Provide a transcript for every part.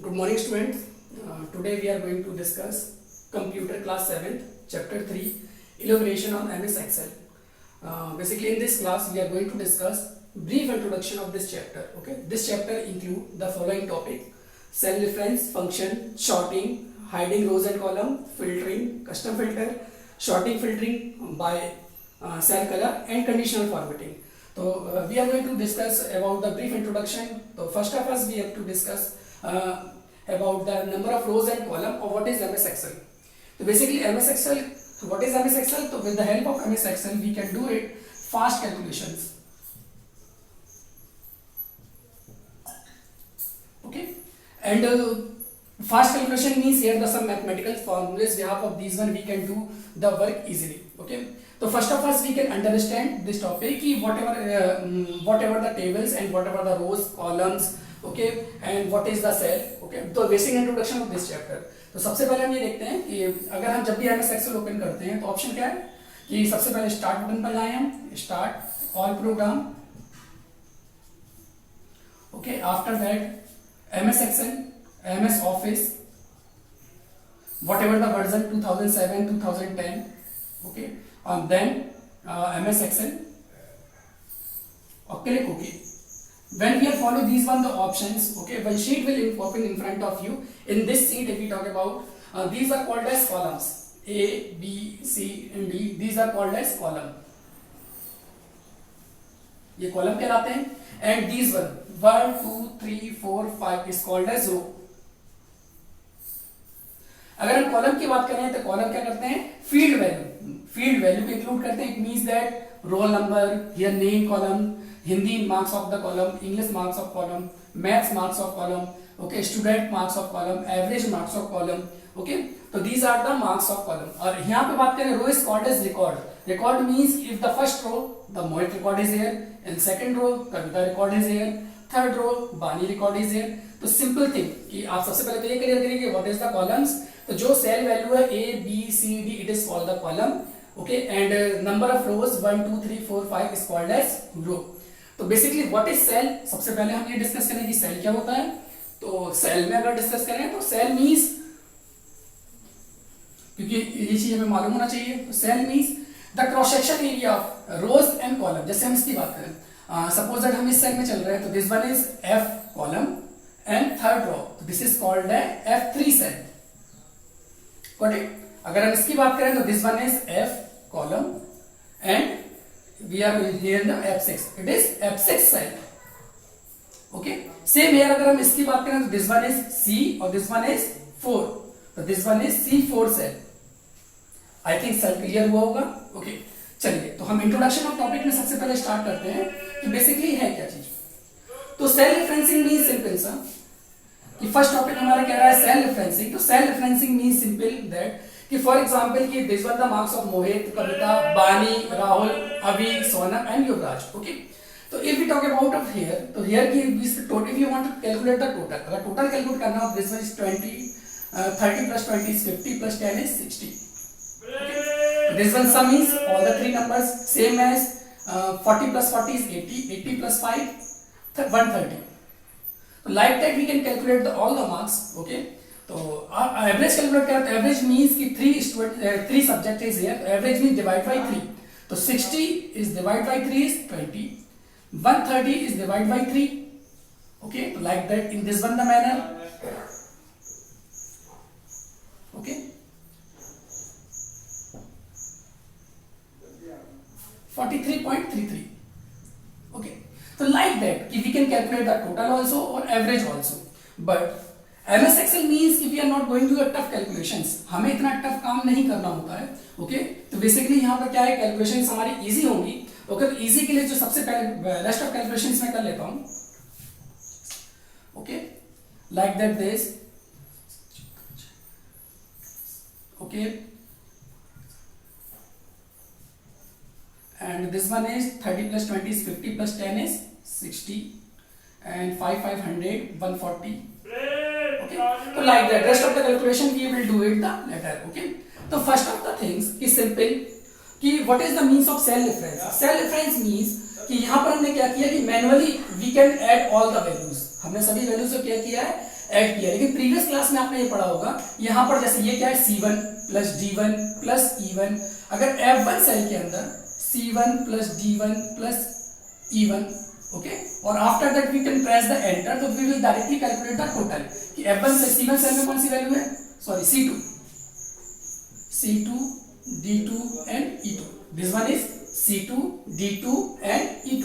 Good morning, students. Today we are going to discuss Computer Class 7th, Chapter 3, Elaboration on MS Excel. Basically, in this class, we are going to discuss brief introduction of this chapter. Okay, this chapter include the following topic: cell reference, function, sorting, hiding rows and column, filtering, custom filter, sorting, filtering by cell color, and conditional formatting. So we are going to discuss about the brief introduction. So first of all, we have to discuss about the number of rows and column of what is MS Excel. So basically MS Excel, what is MS Excel? So with the help of MS Excel, we can do it fast calculations. Okay, and fast calculation means here the some mathematical formulas. Behalf of these one we can do the work easily. Okay, so first of all we can understand this topic कि whatever the tables and whatever the rows, columns, okay, and what is the cell. Okay, तो basic introduction of this chapter. तो सबसे पहले हम ये देखते हैं कि अगर हम जब भी MS Excel ओपन करते हैं तो ऑप्शन क्या है कि सबसे पहले स्टार्ट बटन पर जाएं हम, start all programme. Okay, after that MS Excel, MS Office, whatever the version 2007, 2010, okay, and then MS Excel, or click OK. When we are follow these one the options, okay, one sheet will open in front of you. In this sheet, if we talk about these are called as columns, A, B, C, and D. These are called as column. ये column कहलाते हैं. And these one 1, 2, 3, 4, 5 is called as row. अगर हम column की बात करें तो column क्या करते हैं, फील्ड वैल्यू को इंक्लूड करते हैं. It means that roll number, here name column, Hindi marks of the column, English marks of column, maths marks of column, okay, student marks of column, average marks of column. Okay, तो these are the marks of column. और यहाँ पे बात करें row is called as record. Record means if the first row the Mohit record is here, in second row Kavita record is here, third row बानी record is here. तो simple thing कि आप सबसे पहले तो ये क्लियर करिए व्हाट इज द कॉलम्स. तो जो सेल वैल्यू है A, B, C, D, it is called the column. Okay, and number of rows 1, 2, 3, 4, 5 is called as row. तो बेसिकली व्हाट इज सेल, सबसे पहले हम ये डिस्कस करें कि सेल क्या होता है. तो सेल में अगर डिस्कस करें तो सेल मींस, क्योंकि ये चीज हमें मालूम होना चाहिए, तो cell means the cross section area of rows and column. जैसे हम इसकी बात करें, सपोज दैट हम इस सेल में चल रहे हैं, तो this one is F column and third row, तो दिस इज कॉल्ड है F3 सेल. Got it. अगर हम इसकी बात करें तो this one is F column and we are here in the F6, it is F6 cell. Okay, same here अगर हम इसकी बात करें तो this one is C और this one is 4, तो this one is C4 cell. I think cell clear हुआ होगा. Okay, चलिए तो हम इंट्रोडक्शन ऑफ टॉपिक में सबसे पहले स्टार्ट करते हैं कि बेसिकली है क्या चीज. तो सेल रेफरेंसिंग मींस सिंपल सा कि फर्स्ट टॉपिक हमारा कह रहा है सेल रेफरेंसिंग. तो cell referencing means simple that कि फॉर एग्जांपल कि this were the marks of Mohit, Kavita, Bani, Rahul, Abhi, Sonam and Yuvraj. Okay, तो if we talk about of here, तो हियर की this total, if you want to calculate the total, अगर total calculate करना हो, this one is 20, 30 plus 20 is 50 plus 10 is 60. Okay, this one sum is all the three numbers same as 40 plus 40 is 80, 80 plus 5 130. So like that we can calculate all the marks. Okay, तो average calculate करें तो average means कि 3 subject is here, average means divide by 3. तो 60 is divide by 3 is 20, 130 is divide by 3. Okay, तो like that in this one the manner. Okay, 43.33. Okay, तो like that कि we can calculate the total also और average also. But MS Excel means कि we are not going to do tough calculations. हमें इतना tough काम नहीं करना होता है. ओके, तो बेसिकली यहाँ पर क्या है, कैलकुलेशंस हमारी इजी होंगी. ओके, तो इजी के लिए जो सबसे पहले रेस्ट ऑफ कैलकुलेशंस मैं कर लेता हूँ. Okay, like that this. Okay, and this one is 30 plus 20 is 50 plus 10 is 60 and 500 140. Okay, so like that rest of the calculation we will do it the later. Okay, so first of the things is simple कि what is the means of cell reference. Cell reference means कि यहाँ पर हमने क्या किया कि manually we can add all the values. हमने सभी वैल्यूज को क्या किया है, ऐड किया, लेकिन प्रीवियस क्लास में आपने ये पढ़ा होगा, यहाँ पर जैसे ये क्या है C1 plus D1 plus E1, अगर F1 सेल के अंदर C1 plus D1 plus E1, okay, और after that we can press the enter, तो we will directly calculate the total कि F1 से C1 सेल में कौन सी वैल्यू है, sorry C2 D2 and E2, this one is C2 D2 and E2,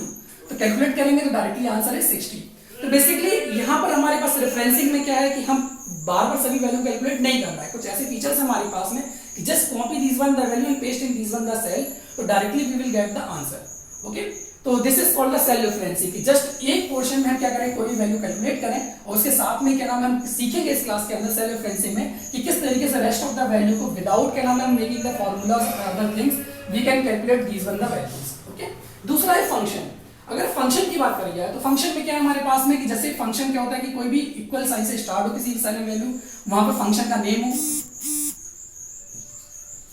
तो calculate करेंगे तो डायरेक्टली आंसर है 60। तो बेसिकली यहाँ पर हमारे पास रेफरेंसिंग में क्या है कि हम बार बार सभी वैल्यू कैलकुलेट नहीं करना है, कुछ ऐसे फीचर्स हमारे पास में कि just copy this one the value and paste in this one the cell, तो directly we will get the answer, okay. तो this is called the cell referencing कि जस्ट एक पोर्शन में हम क्या करें, कोई भी वैल्यू कैलकुलेट करें और उसके साथ में क्या नाम है हम सीखेंगे इस क्लास के अंदर सेल रेफरेंसिंग में कि किस तरीके से रेस्ट ऑफ द वैल्यू को विदाउट क्या नाम है making the formulas other things we can calculate this one the values, okay. दूसरा है फंक्शन। अगर फंक्शन की बात करी जाए तो फंक्शन में क्या है हमारे पास में कि जैसे फंक्शन क्या होता है कि कोई भी इक्वल साइन से स्टार्ट हो किसी भी साइन वैल्यू, वहां पर फंक्शन का नेम हो,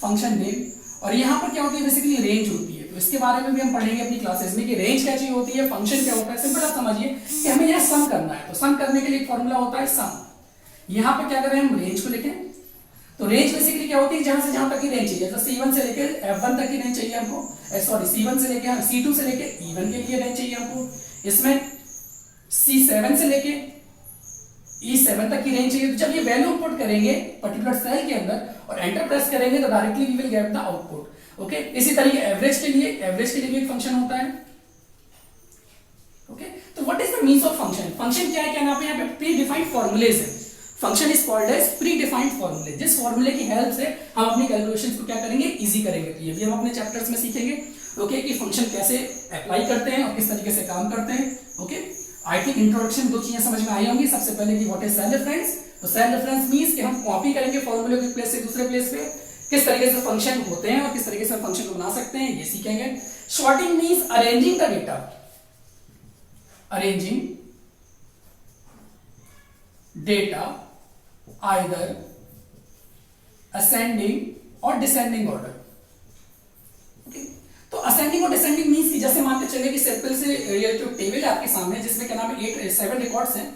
फंक्शन नेम, और यहाँ पर क्या होती है बेसिकली रेंज होती है, तो इसके बारे में भी हम पढ़ेंगे अपनी क्लासेस में कि रेंज क्या चीज होती है, फंक्शन क्या होता है। सिंपल आप समझिए कि हमें यहाँ सम करना है, तो सम करने के लिए एक फॉर्मूला होता है सम। यहाँ पर क्या करें हम रेंज को लिखें, तो रेंज बेसिकली क्या होती है जहां से जहां तक की रेंज चाहिए, जैसे C1 से लेकर F1 तक की रेंज चाहिए हमको, सॉरी C1 से लेकर C2 से लेकर E1 के लिए रेंज चाहिए हमको, इसमें C7 से लेकर E7 तक की रेंज चाहिए। तो जब ये वैल्यू इनपुट करेंगे पर्टिकुलर सेल के अंदर और एंटर प्रेस करेंगे तो directly we will get the output, okay. इसी तरीके एवरेज के लिए भी एक फंक्शन होता है, ओके। तो what is the means of function, function क्या है, क्या यहाँ पे प्री डिफाइंड फॉर्मूलेज है, function is called as predefined फॉर्मूले, जिस फॉर्मूले की हेल्प से हम अपनी कैलकुलेशंस को क्या करेंगे, इजी करेंगे। तो ये भी हम अपने चैप्टर्स में सीखेंगे, ओके, कि फंक्शन कैसे अप्लाई करते हैं और किस तरीके से काम करते हैं, ओके। आई थिंक इंट्रोडक्शन दो चीजें समझ में आई होंगी। सबसे पहले कि व्हाट इज सेल रेफरेंस, तो सेल रेफरेंस मींस कि हम कॉपी करेंगे फॉर्मूले को एक प्लेस से दूसरे प्लेस पे, किस तरीके से फंक्शन होते हैं और किस तरीके से फंक्शन को बना सकते हैं, ये सीखेंगे। Sorting means arranging the data, arranging data either ascending or descending order, okay? तो ascending और descending मींस कि जैसे मान के चले कि सिंपल से ये जो टेबल है आपके सामने जिसमें क्या नाम है 7 रिकॉर्ड्स हैं,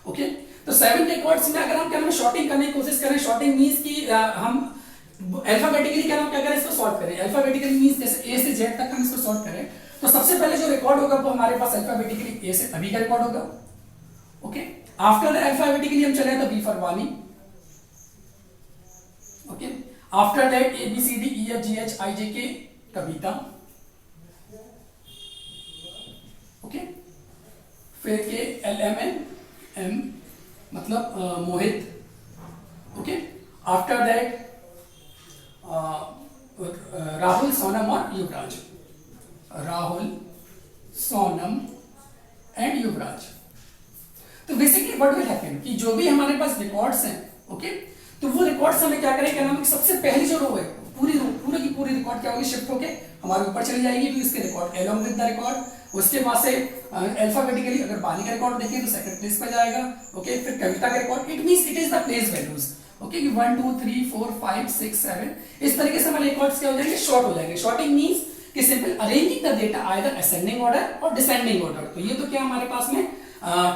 ओके। तो 7 रिकॉर्ड्स में अगर हम क्या नाम शॉर्टिंग करने की कोशिश करें, शॉर्टिंग मींस कि हम अल्फाबेटिकली क्या नाम क्या करें, इसको सॉर्ट करें। अल्फाबेटिकली मींस जैसे A से Z तक हम इसको सॉर्ट करें, तो सबसे पहले जो रिकॉर्ड होगा वो हमारे पास अल्फाबेटिकली A से अभी का रिकॉर्ड होगा, ओके। आफ्टर अल्फाबेटिकली हम चले तो B for Vani, okay. After that ABCDEFGHIJK Kavita, okay. फिर के LMNM मतलब Mohit, okay. After that Rahul, Sonam और युवराज, राहुल, सोनम एंड युवराज। तो बेसिकली व्हाट विल हैपन कि जो भी हमारे पास रिकॉर्ड्स हैं, ओके, तो वो रिकॉर्ड्स हमें क्या करें, क्या नाम है सबसे पहली जो रो है पूरी की पूरी रिकॉर्ड क्या होगी, शिफ्ट होके हमारे ऊपर चली जाएगी, तो इसके record along with the record. उसके बाद से अल्फाबेटिकली अगर बानी का रिकॉर्ड देखें तो सेकंड प्लेस पर जाएगा, ओके। फिर कविता का record, it means it is the place values, okay, कि 1 2 3 4 5 6 7 इस तरीके से हमारे रिकॉर्ड्स क्या हो जाएंगे, शॉर्ट हो जाएंगे। शॉर्टिंग मींस कि simple arranging the data either ascending order और डिसेंडिंग ऑर्डर। तो ये तो क्या हमारे पास में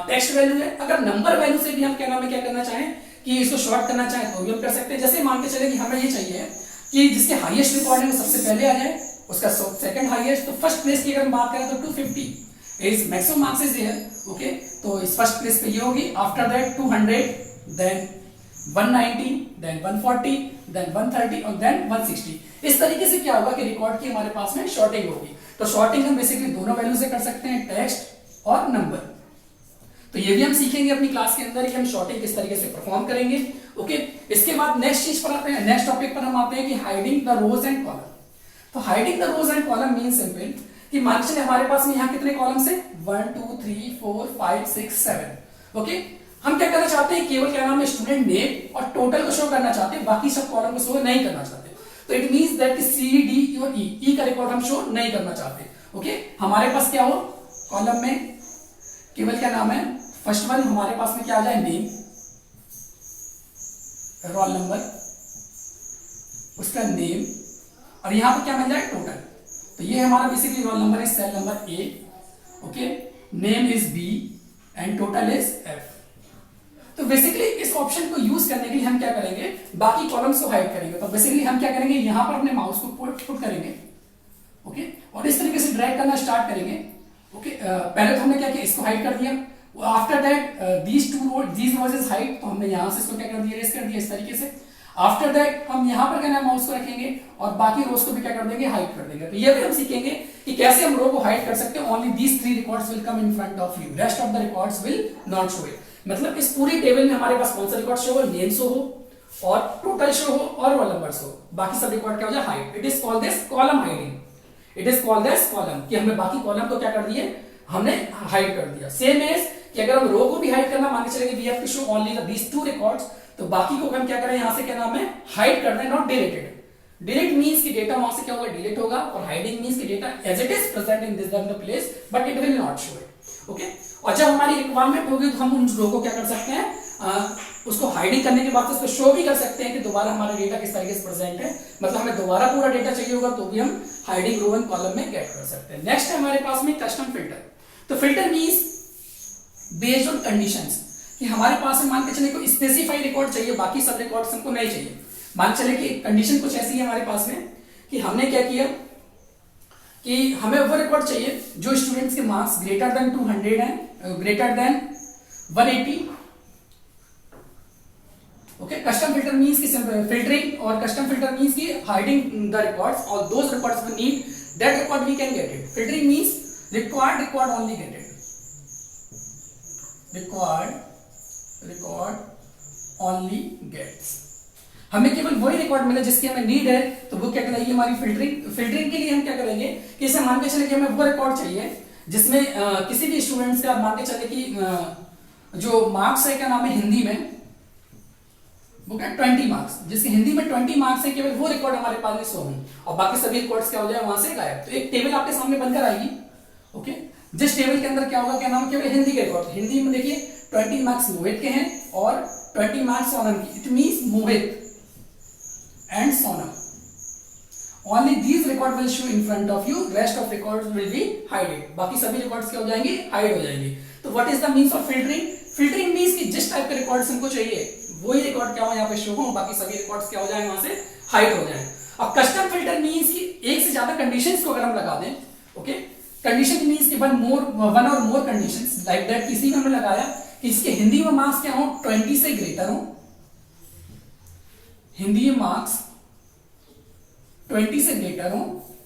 टेक्स्ट वैल्यू है। अगर नंबर वैल्यू से भी हम क्या नाम है क्या करना चाहें कि इसको शॉर्ट करना चाहें तो भी हम कर सकते हैं। जैसे मान के चले कि हमें ये चाहिए कि जिसके हाईएस्ट रिकॉर्ड है वो सबसे पहले आ जाए, उसका सेकंड हाईएस्ट, तो फर्स्ट प्लेस की अगर हम बात करें तो 250 is maximum marks is here, okay. तो इस फर्स्ट प्लेस पे ये होगी। After that 200, then 190, then 140, then 130 और देन 160। इस तरीके से क्या होगा कि रिकॉर्ड की हमारे पास में शॉर्टिंग होगी। तो शॉर्टिंग हम बेसिकली दोनों वैल्यू से कर सकते हैं, टेक्स्ट और नंबर। तो ये भी हम सीखेंगे अपनी क्लास के अंदर कि हम शॉर्टिंग किस तरीके से परफॉर्म करेंगे, ओके। इसके बाद नेक्स्ट चीज पर आते हैं, नेक्स्ट टॉपिक पर हम आते हैं कि hiding the rows and column. तो hiding the rows and column mean simple कि मान चले हमारे पास में यहाँ कितने कॉलम्स हैं, 1 2 3 4 5 6 7, ओके। हम क्या करना चाहते हैं, केवल क्या नाम है स्टूडेंट नेम और टोटल को शो करना चाहते हैं, बाकी सब कॉलम को शो नहीं करना चाहते। तो it means that C D और E का रिकॉर्ड हम शो नहीं करना चाहते, ओके। हमारे पास क्या हो कॉलम में केवल क्या नाम है, फर्स्ट वन हमारे पास में क्या आ जाए, नेम, रोल नंबर, उसका नेम, और यहां पर क्या मिल जाए, टोटल। तो ये हमारा बेसिकली रोल नंबर है, cell number A, okay. Name is B and total is F। तो बेसिकली इस ऑप्शन को यूज करने के लिए हम क्या करेंगे, बाकी कॉलम्स को हाइड करेंगे। तो बेसिकली हम क्या करेंगे, यहां पर अपने माउस को पुट करेंगे, ओके, और इस तरीके से ड्रैग करना स्टार्ट करेंगे, ओके। पहले तो हमने क्या किया, इसको हाइड कर दिया। After that these rows is hide, तो हमने यहां से इसको क्या कर दिया, इरेज कर दिया इस तरीके से। आफ्टर दैट हम यहां पर क्या नाम माउस को रखेंगे और बाकी रोज को भी क्या कर देंगे, हाइड कर देंगे। तो ये भी हम सीखेंगे कि कैसे हम रो को हाइड कर सकते हैं। Only these 3 records will come in front of you, rest of the records will not show it. मतलब इस पूरी टेबल में हमारे पास कौन सा रिकॉर्ड शो हो, नेम शो हो और टोटल शो हो और रोल नंबर शो, बाकी सब रिकॉर्ड क्या हो जाए, hide. It is called this column hiding, it is called this column, कि हमने बाकी कॉलम को क्या कर दिए, हमने हाइड कर दिया। सेम एज कि अगर हम रो को भी हाइड करना, मान के चलेंगे we have to show only these 2 records, तो बाकी को हम क्या करें, यहां से क्या नाम है, हाइड करना है, नॉट डिलीटेड। डिलीट मींस कि डेटा वहां से क्या होगा, डिलीट होगा, और हाइडिंग मींस कि data as it is present in this the place but it will not show it, okay. और जब हमारी रिक्वायरमेंट होगी तो हम उन रो को क्या कर सकते हैं, उसको हाइडिंग करने के बाद उसको शो भी कर सकते हैं कि दोबारा हमारा डेटा किस तरीके से प्रेजेंट है। मतलब हमें दोबारा पूरा डेटा चाहिए होगा तो भी हम हाइडिंग रो एंड कॉलम में गेट कर सकते हैं। नेक्स्ट है हमारे पास में कस्टम फिल्टर। तो filter means based on conditions, कि हमारे पास में मान के चले कोई स्पेसिफाई रिकॉर्ड चाहिए, बाकी सब रिकॉर्ड्स हमको नहीं चाहिए। मान के चले कि कंडीशन कुछ ऐसी है हमारे पास में कि हमने क्या किया कि हमें वो रिकॉर्ड चाहिए जो स्टूडेंट्स के मार्क्स ग्रेटर देन 200 हैं, greater than 180, okay. Custom filter means की फिल्टरिंग, और कस्टम फिल्टर मींस की हाइडिंग द रिकॉर्ड्स और those records we need that record we can get it. Filtering means record only get it, record only gets, हमें केवल वही record मिले जिसकी हमें नीड है, तो वो क्या कहलाएगी हमारी फिल्टरिंग। फिल्टरिंग के लिए हम क्या करेंगे कि इसे मान के चले कि हमें वो रिकॉर्ड चाहिए जिसमें किसी भी स्टूडेंट्स का मान के चले कि जो मार्क्स है क्या नाम है हिंदी में, वो क्या 20 मार्क्स, जिसके हिंदी में 20 मार्क्स है, केवल वो रिकॉर्ड हमारे पास में शो हों और बाकी सभी रिकॉर्ड्स क्या हो जाए वहां से गायब। तो एक टेबल आपके सामने बनकर आएगी, ओके। जिस टेबल के अंदर क्या होगा, क्या नाम, केवल हिंदी के रिकॉर्ड। हिंदी में देखिए 20 मार्क्स मोहित के हैं और 20 मार्क्स सोनम की। It means Mohit and Sonam, only these record will show in front of you, rest of records will be hided, बाकी सभी रिकॉर्ड्स क्या हो जाएंगे, हाइड हो जाएंगे। तो what is the means of filtering. Filtering means कि जिस टाइप के रिकॉर्ड्स हमको चाहिए वही रिकॉर्ड क्या हो यहाँ पे शो हो, बाकी सभी रिकॉर्ड्स क्या हो जाए वहां से हाइड हो जाए। और कस्टम फिल्टर मींस कि एक से ज्यादा कंडीशंस को अगर हम लगा दें, ओके। कंडीशन मींस कि वन और मोर कंडीशंस लाइक दैट, किसी में हमने लगाया कि इसके हिंदी में मार्क्स क्या हो, 20 से ग्रेटर हो, हिंदी में मार्क्स 20 से ग्रेटर हो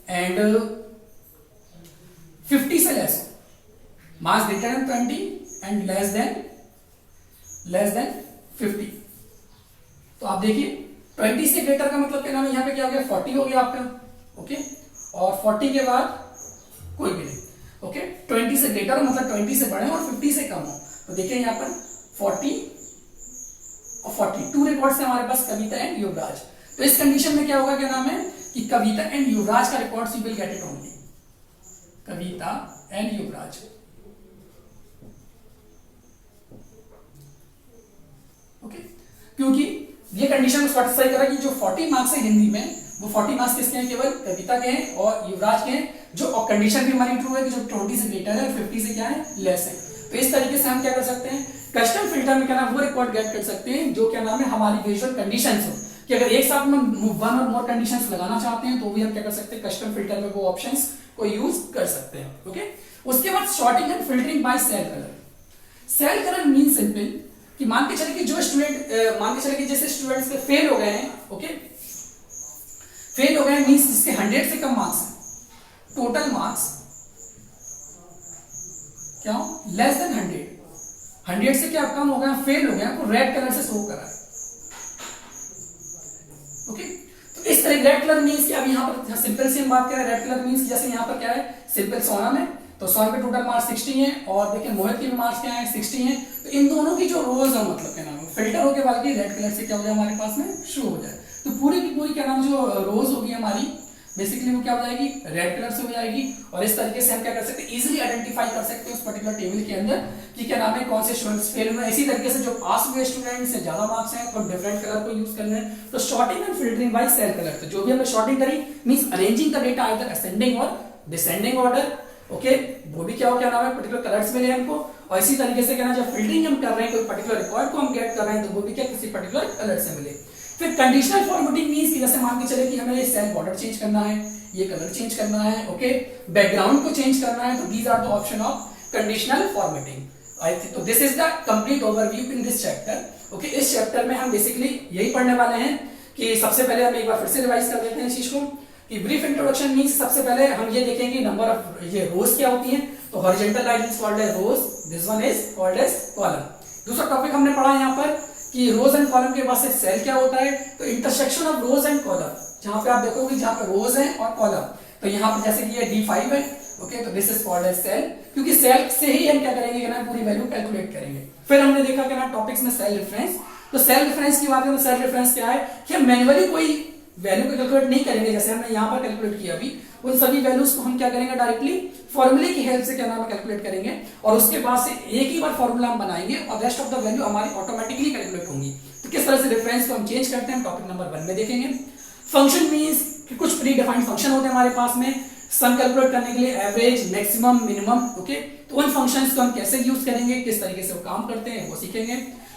एंड 50 से लेस हो, marks greater than 20 and less than 50। तो आप देखिए 20 से ग्रेटर का मतलब क्या नाम है, यहाँ पे क्या हो गया, 40 हो गया आपका, ओके। और 40 के बाद कोई भी नहीं, ओके। 20 से ग्रेटर हो मतलब 20 से बड़े हो और 50 से कम हो। तो देखिए यहाँ पर 40 और 42 रिकॉर्ड्स है हमारे पास, कविता एंड युवराज। तो इस कंडीशन में क्या होगा, क्या नाम है कि कविता एंड युवराज का records you will get it only, Kavita and Yuvraj, okay. क्योंकि ये कंडीशन को सैटिस्फाई करा कि जो 40 मार्क्स है हिंदी में, वो 40 मार्क्स किसके हैं, केवल कविता के हैं और युवराज के हैं। जो कंडीशन भी हमारी ट्रू है कि जो 20 से ग्रेटर है, 50 से क्या है, लेस है। तो इस तरीके से हम क्या कर सकते हैं, कस्टम फिल्टर में क्या नाम वो रिकॉर्ड गेट कर सकते हैं जो क्या नाम है हमारी विजुअल कंडीशंस हो, कि अगर एक साथ में वन और मोर कंडीशंस लगाना चाहते हैं तो भी हम क्या कर सकते हैं, कस्टम फिल्टर में वो ऑप्शंस को यूज कर सकते हैं, ओके। उसके बाद sorting and filtering by cell colour. Cell colour mean simple कि मान के चले कि जो स्टूडेंट मान के चले कि जैसे स्टूडेंट्स के फेल हो गए हैं, ओके, फेल हो गए मींस जिसके 100 से कम मार्क्स हैं, टोटल मार्क्स क्या हो, लेस देन 100 से क्या कम हो गया, फेल हो गया, आपको रेड कलर से शो करा है, ओके। तो इस तरह रेड कलर मींस कि अब यहाँ पर सिंपल से हम बात करें, रेड कलर मींस जैसे यहाँ पर क्या है, सिंपल सोनम है तो सोनम के टोटल मार्क्स 60 हैं और देखिए मोहित के भी मार्क्स क्या है, 60 हैं। तो इन दोनों की जो रोज है मतलब क्या नाम है, फिल्टर होके बाद रेड कलर से क्या हो जाए हमारे पास में शो हो जाए। तो पूरी की पूरी क्या नाम जो रोज होगी हमारी बेसिकली वो क्या हो जाएगी, रेड कलर से हो जाएगी। और इस तरीके से हम क्या कर सकते हैं, इजीली आइडेंटिफाई कर सकते हैं उस पर्टिकुलर टेबल के अंदर कि क्या नाम है, कौन से स्टूडेंट्स फेल हुए। इसी तरीके से जो पास हुए स्टूडेंट्स से ज्यादा मार्क्स हैं तो डिफरेंट कलर को यूज करना है। तो sorting and filtering by cell colour, तो जो भी हमने शॉर्टिंग करी means arranging the data either ascending और डिसेंडिंग ऑर्डर, ओके। वो भी क्या हो, क्या नाम है, पर्टिकुलर कलर्स मिले हमको। और इसी तरीके से कहना जब फिल्टरिंग हम कर रहे हैं कोई पर्टिकुलर रिकॉर्ड को हम गेट कर रहे हैं तो वो भी क्या किसी पर्टिकुलर कलर से मिले। फिर कंडीशनल फॉर्मेटिंग मींस कि जैसे मान के चले कि हमें ये सेल बॉर्डर चेंज करना है, ये कलर चेंज करना है, ओके, बैकग्राउंड को चेंज करना है, तो these are the option of conditional formatting. तो this is the complete overview in this chapter. Okay, इस चैप्टर में हम बेसिकली यही पढ़ने वाले हैं कि सबसे पहले हम एक बार फिर से रिवाइज कर देते हैं इस चीज को कि ब्रीफ इंट्रोडक्शन मींस सबसे पहले हम ये देखेंगे नंबर ऑफ ये रोज क्या होती हैं। तो horizontal line is called as rows, this one is called as column. दूसरा टॉपिक हमने पढ़ा यहाँ पर कि रोज एंड कॉलम के बाद से सेल क्या होता है। तो intersection of rows and column, जहां पे आप देखोगे जहां पे रोज है और कॉलम, तो यहाँ पर जैसे कि ये D5 है, ओके, तो this is called as cell, क्योंकि सेल से ही हम क्या करेंगे कि ना पूरी वैल्यू कैलकुलेट करेंगे। फिर हमने देखा कि ना टॉपिक्स में सेल रेफरेंस। तो सेल रेफरेंस की बात करें तो सेल रेफरेंस क्या है कि हम मैन्युअली कोई वैल्यू को कैलकुलेट नहीं करेंगे, जैसे हमने यहाँ पर कैलकुलेट किया अभी, उन सभी वैल्यूज को हम क्या करेंगे डायरेक्टली फॉर्मूले की हेल्प से क्या नाम है कैलकुलेट करेंगे, और उसके बाद से एक ही बार फॉर्मूला हम बनाएंगे और रेस्ट ऑफ द वैल्यू हमारी ऑटोमेटिकली कैलकुलेट होंगी। तो किस तरह से रेफरेंस को हम चेंज करते हैं टॉपिक नंबर 1 में देखेंगे। फंक्शन मींस कि कुछ प्री डिफाइंड फंक्शन होते हैं हमारे पास में सम कैलकुलेट करने के लिए, एवरेज, मैक्सिमम, मिनिमम, ओके, तो उन फंक्शंस को हम कैसे यूज करेंगे, किस तरीके से वो काम करते हैं वो सीखेंगे।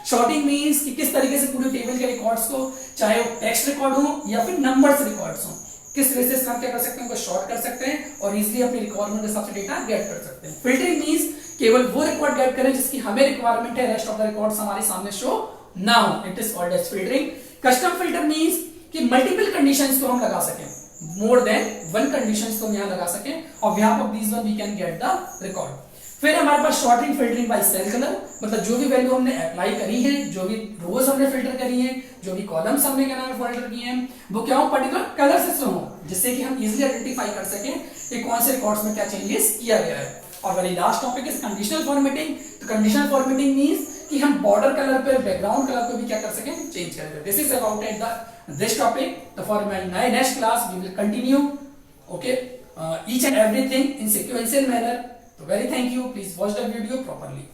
शॉर्टिंग मींस कि किस तरीके से पूरे टेबल के रिकॉर्ड्स को, चाहे वो टेक्स्ट रिकॉर्ड हो या फिर नंबर्स रिकॉर्ड्स हो, किस तरीके से हम क्या कर सकते हैं, उनको शॉर्ट कर सकते हैं और इजीली अपनी रिक्वायरमेंट के हिसाब से डेटा गेट कर सकते हैं। फिल्टरिंग मींस केवल वो रिकॉर्ड गेट करें जिसकी हमें रिक्वायरमेंट है, रेस्ट ऑफ द रिकॉर्ड्स हमारे सामने शो ना हो, it is called as filtering. Custom filter means कि मल्टीपल कंडीशंस को हम लगा सकें, मोर देन वन कंडीशंस को हम यहां लगा सकें और behalf of these one we can get the record. फिर हमारे पास sorting filtering by cell colour, मतलब जो भी वैल्यू हमने अप्लाई करी है, जो भी रोज हमने फिल्टर करी है, जो भी कॉलम्स हमने क्या नाम है फिल्टर किए हैं, वो क्या हो पर्टिकुलर कलर से हो, जिससे कि हम इजीली आइडेंटिफाई कर सकें कि कौन से रिकॉर्ड्स में क्या चेंजेस किया गया है। और very last topic is conditional formatting. तो कंडीशनल फॉर्मेटिंग मींस कि हम बॉर्डर कलर पे बैकग्राउंड कलर को भी क्या कर सकें, चेंज कर सकें। This is about it this topic. So for my next class we will continue, okay, each and everything in sequential manner. So very thank you, please watch the video properly.